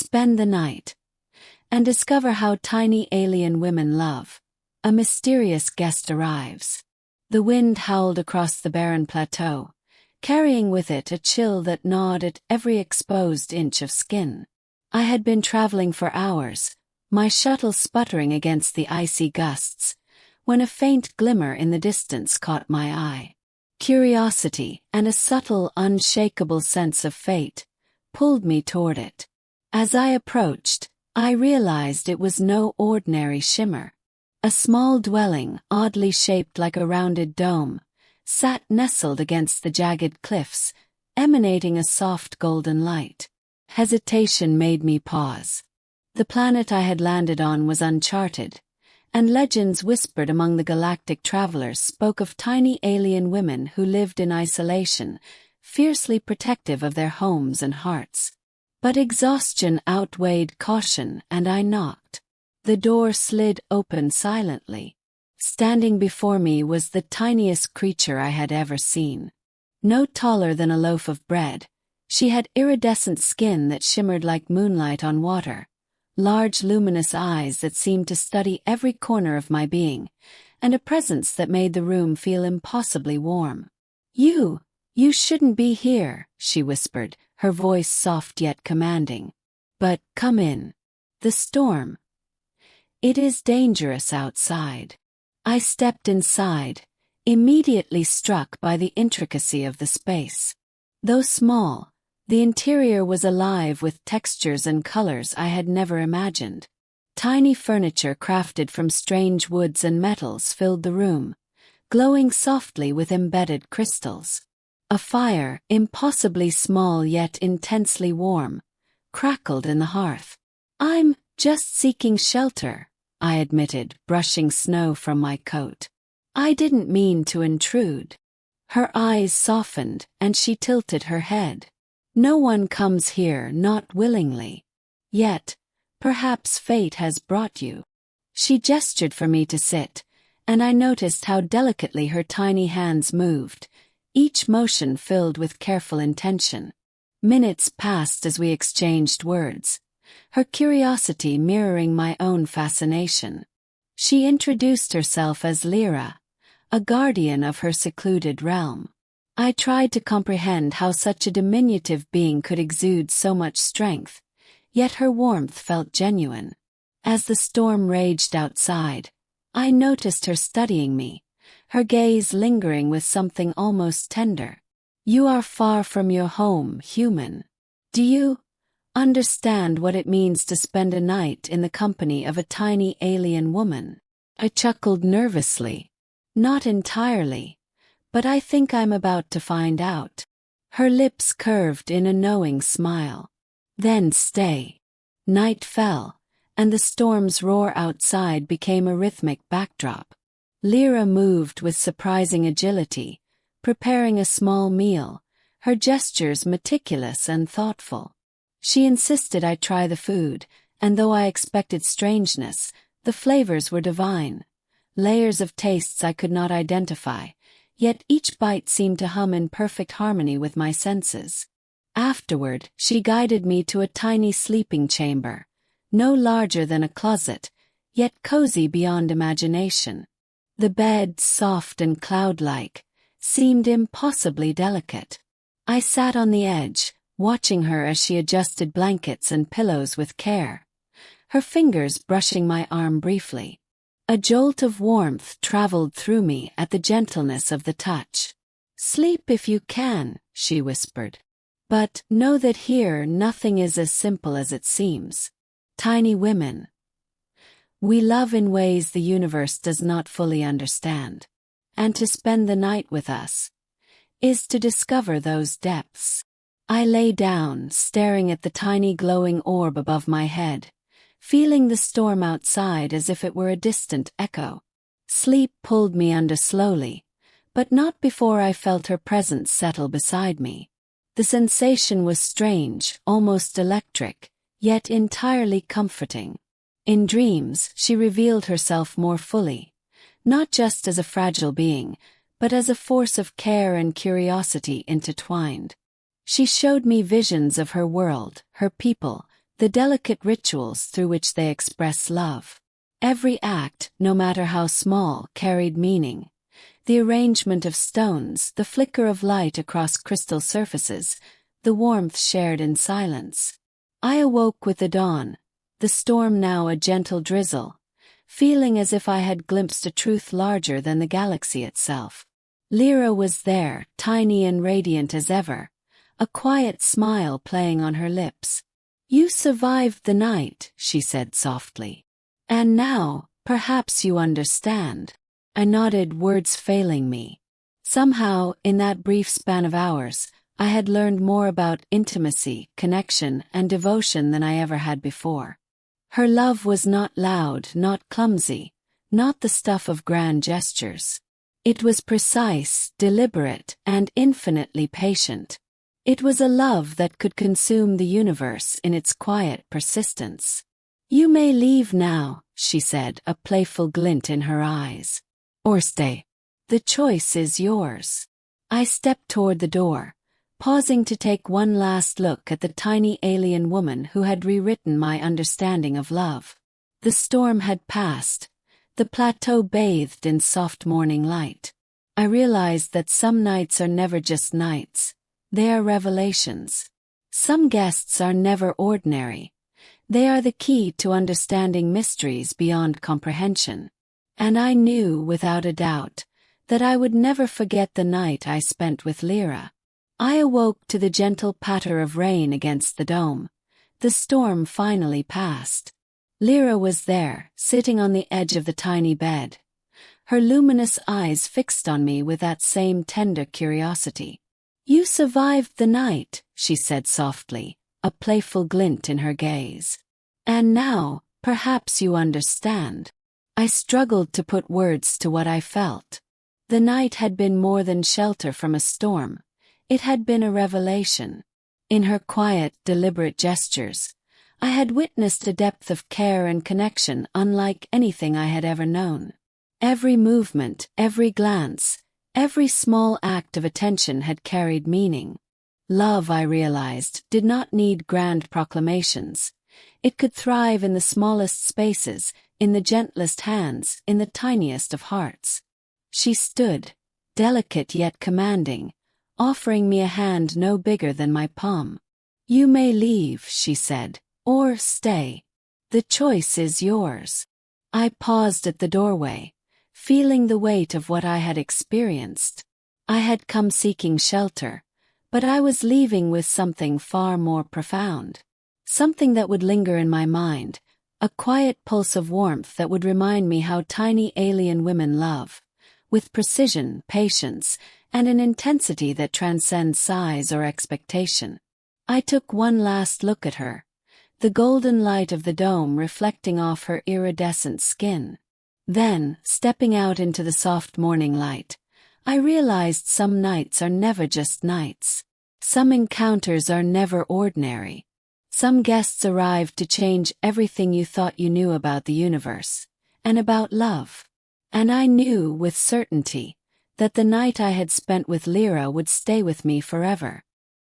spend the night, and discover how tiny alien women love. A mysterious guest arrives. The wind howled across the barren plateau, carrying with it a chill that gnawed at every exposed inch of skin. I had been traveling for hours, my shuttle sputtering against the icy gusts, when a faint glimmer in the distance caught my eye. Curiosity and a subtle, unshakable sense of fate pulled me toward it. As I approached, I realized it was no ordinary shimmer. A small dwelling, oddly shaped like a rounded dome, sat nestled against the jagged cliffs, emanating a soft golden light. Hesitation made me pause. The planet I had landed on was uncharted, and legends whispered among the galactic travelers spoke of tiny alien women who lived in isolation, fiercely protective of their homes and hearts. But exhaustion outweighed caution, and I knocked. The door slid open silently. Standing before me was the tiniest creature I had ever seen. No taller than a loaf of bread, she had iridescent skin that shimmered like moonlight on water, large luminous eyes that seemed to study every corner of my being, and a presence that made the room feel impossibly warm. You shouldn't be here," she whispered, her voice soft yet commanding. "But come in. The storm. It is dangerous outside." I stepped inside, immediately struck by the intricacy of the space. Though small, the interior was alive with textures and colors I had never imagined. Tiny furniture crafted from strange woods and metals filled the room, glowing softly with embedded crystals. A fire, impossibly small yet intensely warm, crackled in the hearth. "I'm just seeking shelter," I admitted, brushing snow from my coat. "I didn't mean to intrude." Her eyes softened, and she tilted her head. "No one comes here not willingly. Yet, perhaps fate has brought you." She gestured for me to sit, and I noticed how delicately her tiny hands moved, each motion filled with careful intention. Minutes passed as we exchanged words, her curiosity mirroring my own fascination. She introduced herself as Lira, a guardian of her secluded realm. I tried to comprehend how such a diminutive being could exude so much strength, yet her warmth felt genuine. As the storm raged outside, I noticed her studying me, her gaze lingering with something almost tender. "You are far from your home, human. Do you understand what it means to spend a night in the company of a tiny alien woman?" I chuckled nervously. "Not entirely, but I think I'm about to find out." Her lips curved in a knowing smile. "Then stay." Night fell, and the storm's roar outside became a rhythmic backdrop. Lira moved with surprising agility, preparing a small meal, her gestures meticulous and thoughtful. She insisted I try the food, and though I expected strangeness, the flavors were divine. Layers of tastes I could not identify, yet each bite seemed to hum in perfect harmony with my senses. Afterward, she guided me to a tiny sleeping chamber, no larger than a closet, yet cozy beyond imagination. The bed, soft and cloud-like, seemed impossibly delicate. I sat on the edge, watching her as she adjusted blankets and pillows with care, her fingers brushing my arm briefly. A jolt of warmth traveled through me at the gentleness of the touch. "Sleep if you can," she whispered. "But know that here nothing is as simple as it seems. Tiny women. We love in ways the universe does not fully understand. And to spend the night with us is to discover those depths." I lay down, staring at the tiny glowing orb above my head, feeling the storm outside as if it were a distant echo. Sleep pulled me under slowly, but not before I felt her presence settle beside me. The sensation was strange, almost electric, yet entirely comforting. In dreams, she revealed herself more fully, not just as a fragile being, but as a force of care and curiosity intertwined. She showed me visions of her world, her people, the delicate rituals through which they express love. Every act, no matter how small, carried meaning. The arrangement of stones, the flicker of light across crystal surfaces, the warmth shared in silence. I awoke with the dawn, the storm now a gentle drizzle, feeling as if I had glimpsed a truth larger than the galaxy itself. Lira was there, tiny and radiant as ever, a quiet smile playing on her lips. "You survived the night," she said softly. "And now, perhaps you understand." I nodded, words failing me. Somehow, in that brief span of hours, I had learned more about intimacy, connection, and devotion than I ever had before. Her love was not loud, not clumsy, not the stuff of grand gestures. It was precise, deliberate, and infinitely patient. It was a love that could consume the universe in its quiet persistence. "You may leave now," she said, a playful glint in her eyes. "Or stay. The choice is yours." I stepped toward the door, pausing to take one last look at the tiny alien woman who had rewritten my understanding of love. The storm had passed, the plateau bathed in soft morning light. I realized that some nights are never just nights, they are revelations. Some guests are never ordinary. They are the key to understanding mysteries beyond comprehension. And I knew, without a doubt, that I would never forget the night I spent with Lira. I awoke to the gentle patter of rain against the dome. The storm finally passed. Lira was there, sitting on the edge of the tiny bed, her luminous eyes fixed on me with that same tender curiosity. "You survived the night," she said softly, a playful glint in her gaze. "And now, perhaps you understand." I struggled to put words to what I felt. The night had been more than shelter from a storm. It had been a revelation. In her quiet, deliberate gestures, I had witnessed a depth of care and connection unlike anything I had ever known. Every movement, every glance, every small act of attention had carried meaning. Love, I realized, did not need grand proclamations. It could thrive in the smallest spaces, in the gentlest hands, in the tiniest of hearts. She stood, delicate yet commanding, offering me a hand no bigger than my palm. "You may leave," she said, "or stay. The choice is yours." I paused at the doorway, feeling the weight of what I had experienced. I had come seeking shelter, but I was leaving with something far more profound. Something that would linger in my mind, a quiet pulse of warmth that would remind me how tiny alien women love, with precision, patience, and an intensity that transcends size or expectation. I took one last look at her, the golden light of the dome reflecting off her iridescent skin. Then, stepping out into the soft morning light, I realized some nights are never just nights. Some encounters are never ordinary. Some guests arrived to change everything you thought you knew about the universe, and about love. And I knew, with certainty, that the night I had spent with Lira would stay with me forever.